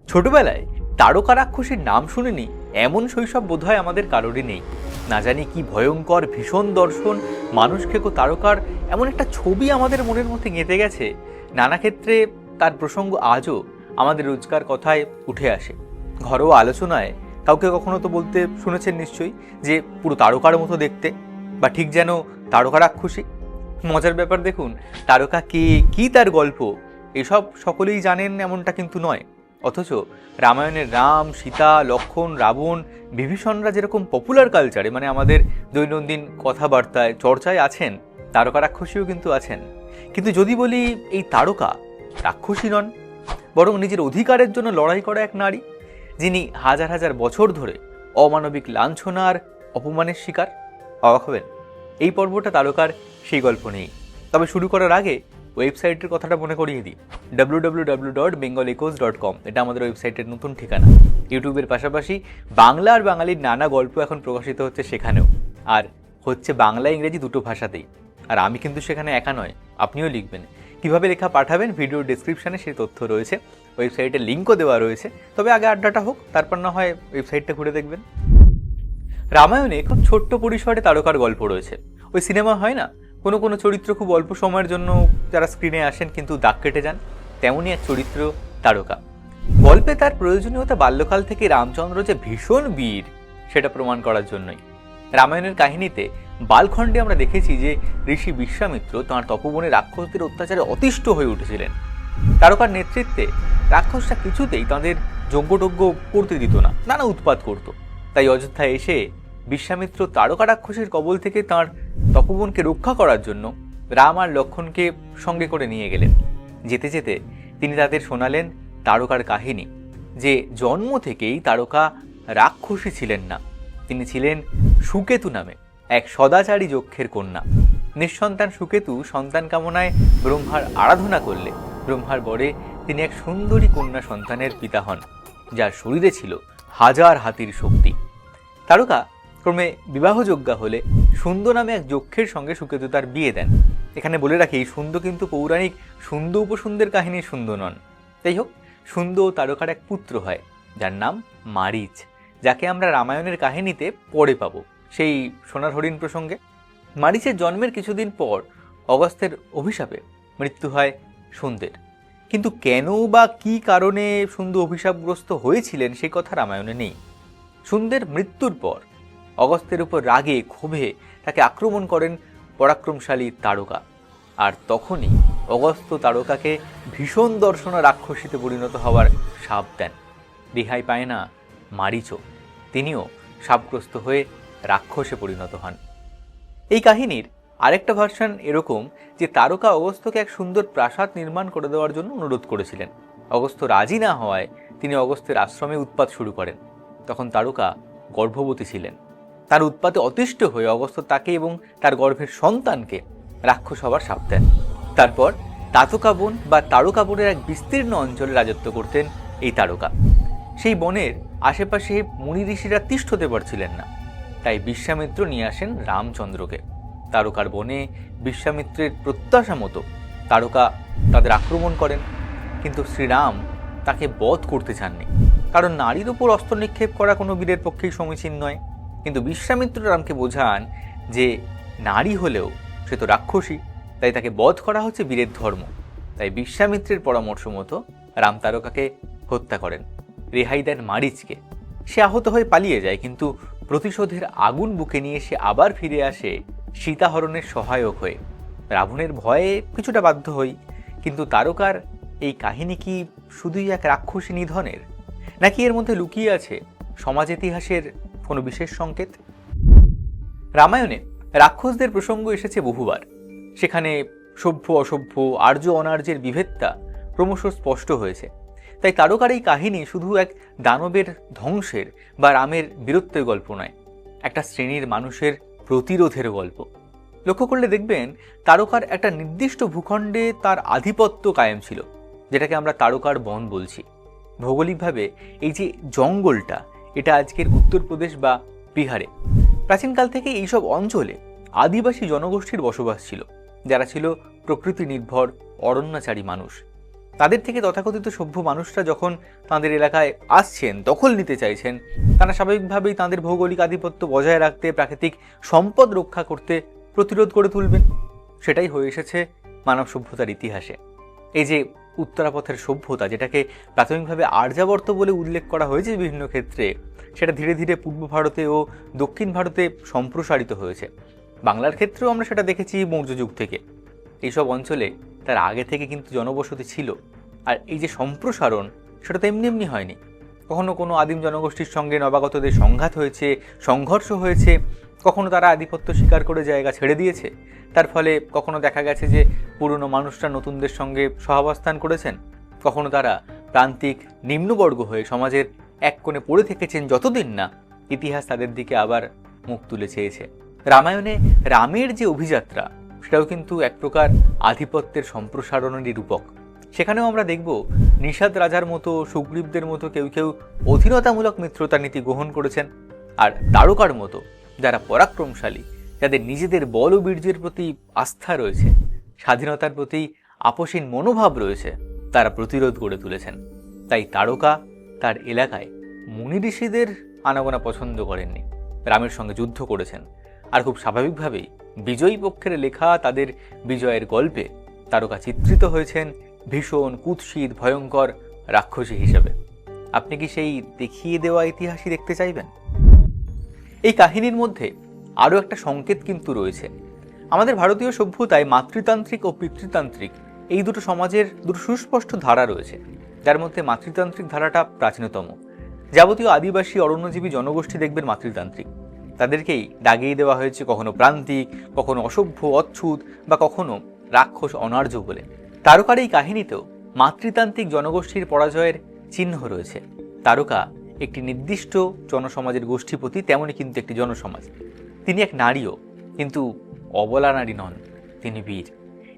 ছোটবেলায় তারকা রাক্ষসীর নাম শুনিনি এমন শৈশব বোধহয় আমাদের কারোরই নেই। না জানি কি ভয়ঙ্কর ভীষণ দর্শন মানুষ খেকো তারকার এমন একটা ছবি আমাদের মনের মধ্যে গেঁথে গেছে। নানা ক্ষেত্রে তার প্রসঙ্গ আজও আমাদের রোজকার কথায় উঠে আসে। ঘরোয়া আলোচনায় কাউকে কখনো তো বলতে শুনেছেন নিশ্চয়ই যে পুরো তারকার মতো দেখতে, বা ঠিক যেন তারকা রাক্ষসী। মজার ব্যাপার দেখুন, তারকা কে, কি তার গল্প, এসব সকলেই জানেন এমনটা কিন্তু নয়। অথচ রামায়ণের রাম, সীতা, লক্ষ্মণ, রাবণ, বিভীষণরা যেরকম পপুলার কালচারে মানে আমাদের দৈনন্দিন কথাবার্তায় চর্চায় আছেন, তারকা রাক্ষসীও কিন্তু আছেন। কিন্তু যদি বলি এই তারকা রাক্ষসী নন, বরং নিজের অধিকারের জন্য লড়াই করা এক নারী, যিনি হাজার হাজার বছর ধরে অমানবিক লাঞ্ছনার অপমানের শিকার। অবাক হবেন, এই পর্বটা তারকার সেই গল্প নেই। তবে শুরু করার আগে ওয়েবসাইটের কথাটা মনে করিয়ে দিই। www.bengolechoes.com এটা আমাদের ওয়েবসাইটের নতুন ঠিকানা। ইউটিউবের পাশাপাশি বাংলা আর বাঙালির নানা গল্প এখন প্রকাশিত হচ্ছে সেখানেও, আর হচ্ছে বাংলা ইংরেজি দুটো ভাষাতেই। আর আমি কিন্তু সেখানে একা নয়, আপনিও লিখবেন। কিভাবে লেখা পাঠাবেন ভিডিওর ডেসক্রিপশনে সেই তথ্য রয়েছে, ওয়েবসাইটের লিঙ্কও দেওয়া রয়েছে। তবে আগে আড্ডাটা হোক, তারপর না হয় ওয়েবসাইটটা ঘুরে দেখবেন। রামায়ণে খুব ছোট্ট পরিসরে তারকার গল্প রয়েছে। ওই সিনেমা হয় না, কোনো কোনো চরিত্র খুব অল্প সময়ের জন্য যারা স্ক্রিনে আসেন কিন্তু দাগ কেটে যান, তেমনই এক চরিত্র তারকা। গল্পে তার প্রয়োজনীয়তা বাল্যকাল থেকে রামচন্দ্র যে ভীষণ বীর সেটা প্রমাণ করার জন্যই। রামায়ণের কাহিনীতে বালখণ্ডে আমরা দেখেছি যে ঋষি বিশ্বামিত্র তাঁর তপবনে রাক্ষসদের অত্যাচারে অতিষ্ঠ হয়ে উঠেছিলেন। তারকার নেতৃত্বে রাক্ষসরা কিছুতেই তাঁদের যজ্ঞটজ্ঞ করতে দিত না, নানা উৎপাত করত। তাই অযোধ্যায় এসে বিশ্বামিত্র তারকা রাক্ষসীর কবল থেকে তাঁর তপবনকে রক্ষা করার জন্য রাম আর লক্ষ্মণকে সঙ্গে করে নিয়ে গেলেন। যেতে যেতে তিনি তাদের শোনালেন তারকার কাহিনী, যে জন্ম থেকেই তারকা রাক্ষসী ছিলেন না, তিনি ছিলেন সুকেতু নামে এক সদাচারী যক্ষের কন্যা। নিঃসন্তান সুকেতু সন্তান কামনায় ব্রহ্মার আরাধনা করলে ব্রহ্মার বরে তিনি এক সুন্দরী কন্যা সন্তানের পিতা হন, যার শরীরে ছিল হাজার হাতির শক্তি। তারকা ক্রমে বিবাহযোগ্যা হলে সুন্দ নামে এক যক্ষের সঙ্গে সুকেতু তার বিয়ে দেন। এখানে বলে রাখি, এই সুন্দ কিন্তু পৌরাণিক সুন্দ উপসুন্দের কাহিনীর সুন্দ নন। যাই হোক, সুন্দ ও তারকার এক পুত্র হয় যার নাম মারিচ, যাকে আমরা রামায়ণের কাহিনীতে পরে পাব সেই সোনার হরিণ প্রসঙ্গে। মারিচের জন্মের কিছুদিন পর অগস্ত্যের অভিশাপে মৃত্যু হয় সুন্দের। কিন্তু কেন বা কি কারণে সুন্দ অভিশাপগ্রস্ত হয়েছিলেন সেই কথা রামায়ণে নেই। সুন্দের মৃত্যুর পর অগস্ত্যের উপর রাগে ক্ষোভে তাকে আক্রমণ করেন পরাক্রমশালী তারকা, আর তখনই অগস্ত্য তারকাকে ভীষণ দর্শনা রাক্ষসীতে পরিণত হওয়ার শাপ দেন। রেহাই পায় না মারিচও, তিনিও শাপগ্রস্ত হয়ে রাক্ষসে পরিণত হন। এই কাহিনীর আরেকটা ভার্সন এরকম যে তারকা অগস্ত্যকে এক সুন্দর প্রাসাদ নির্মাণ করে দেওয়ার জন্য অনুরোধ করেছিলেন। অগস্ত্য রাজি না হওয়ায় তিনি অগস্ত্যের আশ্রমে উৎপাত শুরু করেন। তখন তারকা গর্ভবতী ছিলেন। তার উৎপাতে অতিষ্ঠ হয়ে অগস্ত্য তাকে এবং তার গর্ভের সন্তানকে রাক্ষস হবার শাপ দেন। তারপর তাতকা বন বা তারকা বনের এক বিস্তীর্ণ অঞ্চলে রাজত্ব করতেন এই তারকা। সেই বনের আশেপাশে মুনি ঋষিরা তিষ্ঠ হতে পারছিলেন না, তাই বিশ্বামিত্র নিয়ে আসেন রামচন্দ্রকে। তারকার বনে বিশ্বামিত্রের প্রত্যাশা মতো তারকা তাদের আক্রমণ করেন, কিন্তু শ্রীরাম তাকে বধ করতে চাননি, কারণ নারীর ওপর অস্ত্র নিক্ষেপ করা কোনো বীরের পক্ষেই সমীচীন নয়। কিন্তু বিশ্বামিত্র রামকে বোঝান যে নারী হলেও সে তো রাক্ষসী, তাই তাকে বধ করা হচ্ছে বীরের ধর্ম। তাই বিশ্বামিত্রের পরামর্শ মতো রাম তারকাকে হত্যা করেন, রেহাই দেন মারিচকে। সে আহত হয়ে পালিয়ে যায়, কিন্তু প্রতিশোধের আগুন বুকে নিয়ে সে আবার ফিরে আসে সীতাহরণের সহায়ক হয়ে। রাবণের ভয়ে কিছুটা বাধ্য হই, কিন্তু তারকার এই কাহিনী কি শুধুই এক রাক্ষসী নিধনের, নাকি এর মধ্যে লুকিয়ে আছে সমাজ ইতিহাসের কোনো বিশেষ সংকেত? রামায়ণে রাক্ষসদের প্রসঙ্গ এসেছে বহুবার। সেখানে সভ্য অসভ্য, আর্য অনার্যের বিভেদটা ক্রমশ স্পষ্ট হয়েছে। তাই তারকার এই কাহিনী শুধু এক দানবের ধ্বংসের বা রামের বীরত্বের গল্প নয়, একটা শ্রেণীর মানুষের প্রতিরোধের গল্প। লক্ষ্য করলে দেখবেন তারকার একটা নির্দিষ্ট ভূখণ্ডে তার আধিপত্য কায়েম ছিল, যেটাকে আমরা তারকার বন বলছি। ভৌগোলিকভাবে এই যে জঙ্গলটা, এটা আজকের উত্তরপ্রদেশ বা বিহারে। প্রাচীনকাল থেকে এইসব অঞ্চলে আদিবাসী জনগোষ্ঠীর বসবাস ছিল, যারা ছিল প্রকৃতি নির্ভর অরণ্যাচারী মানুষ। তাদের থেকে তথাকথিত সভ্য মানুষরা যখন তাদের এলাকায় আসছেন, দখল নিতে চাইছেন, তারা স্বাভাবিকভাবেই তাদের ভৌগোলিক আধিপত্য বজায় রাখতে, প্রাকৃতিক সম্পদ রক্ষা করতে প্রতিরোধ করে তুলবেন। সেটাই হয়ে এসেছে মানব সভ্যতার ইতিহাসে। এই যে উত্তরাপথের সভ্যতা, যেটাকে প্রাথমিকভাবে আর্যাবর্ত বলে উল্লেখ করা হয়েছে বিভিন্ন ক্ষেত্রে, সেটা ধীরে ধীরে পূর্ব ভারতে ও দক্ষিণ ভারতে সম্প্রসারিত হয়েছে। বাংলার ক্ষেত্রেও আমরা সেটা দেখেছি মৌর্য যুগ থেকে। এইসব অঞ্চলে তার আগে থেকে কিন্তু জনবসতি ছিল। আর এই যে সম্প্রসারণ, সেটা তো এমনি এমনি হয়নি। কখনো কোনো আদিম জনগোষ্ঠীর সঙ্গে নবাগতদের সংঘাত হয়েছে, সংঘর্ষ হয়েছে, কখনো তারা আধিপত্য স্বীকার করে জায়গা ছেড়ে দিয়েছে। তার ফলে কখনো দেখা গেছে যে পুরনো মানুষরা নতুনদের সঙ্গে সহাবস্থান করেছেন, কখনো তারা প্রান্তিক নিম্নবর্গ হয়ে সমাজের এক কোণে পড়ে থেকেছেন যতদিন না ইতিহাস তাদের দিকে আবার মুখ তুলে চেয়েছে। রামায়ণে রামের যে অভিযাত্রা, সেটাও কিন্তু এক প্রকার আধিপত্যের সম্প্রসারণেরই রূপক। সেখানেও আমরা দেখব নিষাদ রাজার মতো, সুগ্রীবদের মতো কেউ কেউ অধীনতামূলক মিত্রতা নীতি গ্রহণ করেছেন, আর তারকার মতো যারা পরাক্রমশালী, যাদের নিজেদের বল ও বীর্যের প্রতি আস্থা রয়েছে, স্বাধীনতার প্রতি আপোষহীন মনোভাব রয়েছে, তারা প্রতিরোধ গড়ে তুলেছেন। তাই তারকা তার এলাকায় মুনি ঋষিদের আনাগোনা পছন্দ করেননি, রামের সঙ্গে যুদ্ধ করেছেন। আর খুব স্বাভাবিকভাবেই বিজয়ী পক্ষের লেখা তাদের বিজয়ের গল্পে তারকা চিত্রিত হয়েছেন ভীষণ কুৎসিত ভয়ঙ্কর রাক্ষসী হিসেবে। আপনি কি সেই দেখিয়ে দেওয়া ইতিহাসই দেখতে চাইবেন? এই কাহিনীর মধ্যে আরও একটা সংকেত কিন্তু রয়েছে। আমাদের ভারতীয় সভ্যতায় মাতৃতান্ত্রিক ও পিতৃতান্ত্রিক এই দুটো সমাজের দুটো সুস্পষ্ট ধারা রয়েছে, যার মধ্যে মাতৃতান্ত্রিক ধারাটা প্রাচীনতম। যাবতীয় আদিবাসী অরণ্যজীবী জনগোষ্ঠী দেখবেন মাতৃতান্ত্রিক। তাদেরকেই দাগিয়ে দেওয়া হয়েছে কখনো প্রান্তিক, কখনো অসভ্য অচ্ছুত, বা কখনো রাক্ষস অনার্য বলে। তারকার এই কাহিনীতেও মাতৃতান্ত্রিক জনগোষ্ঠীর পরাজয়ের চিহ্ন রয়েছে। তারকা একটি নির্দিষ্ট জনসমাজের গোষ্ঠীপতি, তেমনই কিন্তু একটি জনসমাজ। তিনি এক নারীও, কিন্তু অবলা নারী নন, তিনি বীর,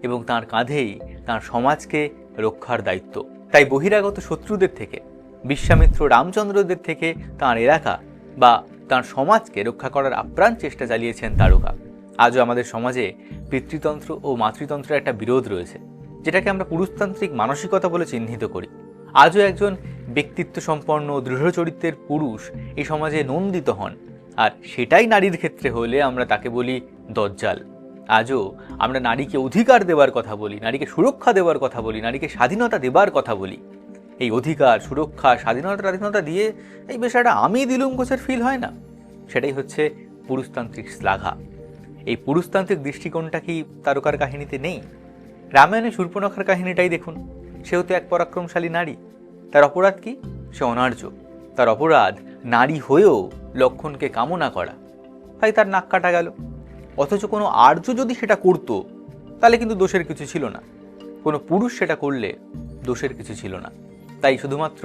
এবং তার কাঁধেই তার সমাজকে রক্ষার দায়িত্ব। তাই বহিরাগত শত্রুদের থেকে, বিশ্বামিত্র রামচন্দ্রদের থেকে তার এলাকা বা তার সমাজকে রক্ষা করার আপ্রাণ চেষ্টা চালিয়েছেন তারকা। আজও আমাদের সমাজে পিতৃতন্ত্র ও মাতৃতন্ত্রের একটা বিরোধ রয়েছে, যেটাকে আমরা পুরুষতান্ত্রিক মানসিকতা বলে চিহ্নিত করি। আজও একজন ব্যক্তিত্ব সম্পন্ন দৃঢ় চরিত্রের পুরুষ এই সমাজে নন্দিত হন, আর সেটাই নারীর ক্ষেত্রে হলে আমরা তাকে বলি দজ্জাল। আজও আমরা নারীকে অধিকার দেওয়ার কথা বলি, নারীকে সুরক্ষা দেওয়ার কথা বলি, নারীকে স্বাধীনতা দেবার কথা বলি। এই অধিকার, সুরক্ষা, স্বাধীনতা দিয়ে এই বিষয়টা আমি দিলুম কোচের ফিল হয় না। সেটাই হচ্ছে পুরুষতান্ত্রিক শ্লাঘা। এই পুরুষতান্ত্রিক দৃষ্টিকোণটা কি তারকার কাহিনীতে নেই? রামায়ণে শূর্পণখার কাহিনীটাই দেখুন। সেও তো এক পরাক্রমশালী নারী। তার অপরাধ কি? সে অনার্য। তার অপরাধ নারী হয়েও লক্ষণকে কামনা করা। তাই তার নাক কাটা গেল। অথচ কোনো আর্য যদি সেটা করতো, তাহলে কিন্তু দোষের কিছু ছিল না। কোনো পুরুষ সেটা করলে দোষের কিছু ছিল না। তাই শুধুমাত্র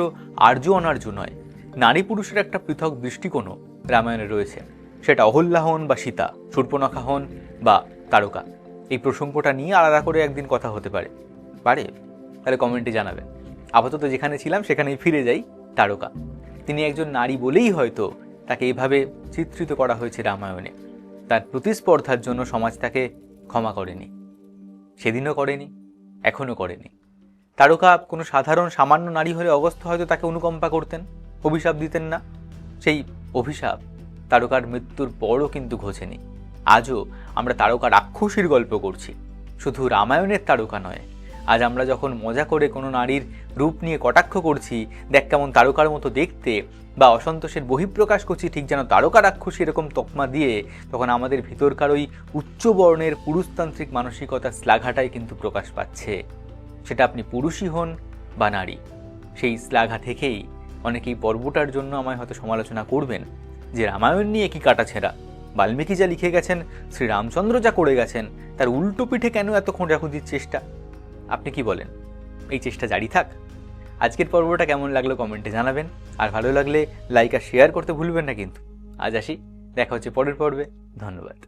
আর্য অনার্য নয়, নারী পুরুষের একটা পৃথক দৃষ্টিকোণও রামায়ণে রয়েছে। সেটা অহল্যা হন বা সীতা, শূর্পণখা হন বা তারকা। এই প্রসঙ্গটা নিয়ে আলাদা করে একদিন কথা হতে পারে। তাহলে কমেন্টে জানাবেন। আপাতত যেখানে ছিলাম সেখানেই ফিরে যাই। তারকা, তিনি একজন নারী বলেই হয়তো তাকে এইভাবে চিত্রিত করা হয়েছে রামায়ণে। তার প্রতিস্পর্ধার জন্য সমাজ তাকে ক্ষমা করেনি, সেদিনও করেনি, এখনও করেনি। তারকা কোনো সাধারণ সামান্য নারী হলে অগস্ত্য হয়তো তাকে অনুকম্পা করতেন, অভিশাপ দিতেন না। সেই অভিশাপ তারকার মৃত্যুর পরও কিন্তু ঘোচেনি। আজও আমরা তারকা রাক্ষসীর গল্প করছি, শুধু রামায়ণের তারকা নয়। আজ আমরা যখন মজা করে কোনো নারীর রূপ নিয়ে কটাক্ষ করছি, দেখ কেমন তারকার মতো দেখতে, বা অসন্তোষের বহিঃপ্রকাশ করছি ঠিক যেন তারকা রাক্ষসী এরকম তকমা দিয়ে, তখন আমাদের ভিতরকার ওই উচ্চ বর্ণের পুরুষতান্ত্রিক মানসিকতার শ্লাঘাটাই কিন্তু প্রকাশ পাচ্ছে। সেটা আপনি পুরুষই হন বা নারী। সেই শ্লাঘা থেকেই অনেকেই পর্বটার জন্য আমায় হয়তো সমালোচনা করবেন যে রামায়ণ নিয়ে কি কাটাছেঁড়া, বাল্মীকি যা লিখে গেছেন, শ্রীরামচন্দ্র যা করে গেছেন, তার উল্টো পিঠে কেন এত খোঁজাখুঁজির চেষ্টা? আপনি কি বলেন? এই চেষ্টা জারি থাক। আজকের পর্বটা কেমন লাগলো কমেন্টে জানাবেন, আর ভালো লাগলে লাইক আর শেয়ার করতে ভুলবেন না কিন্তু। আজ আসি, দেখা হচ্ছে পরের পর্বে। ধন্যবাদ।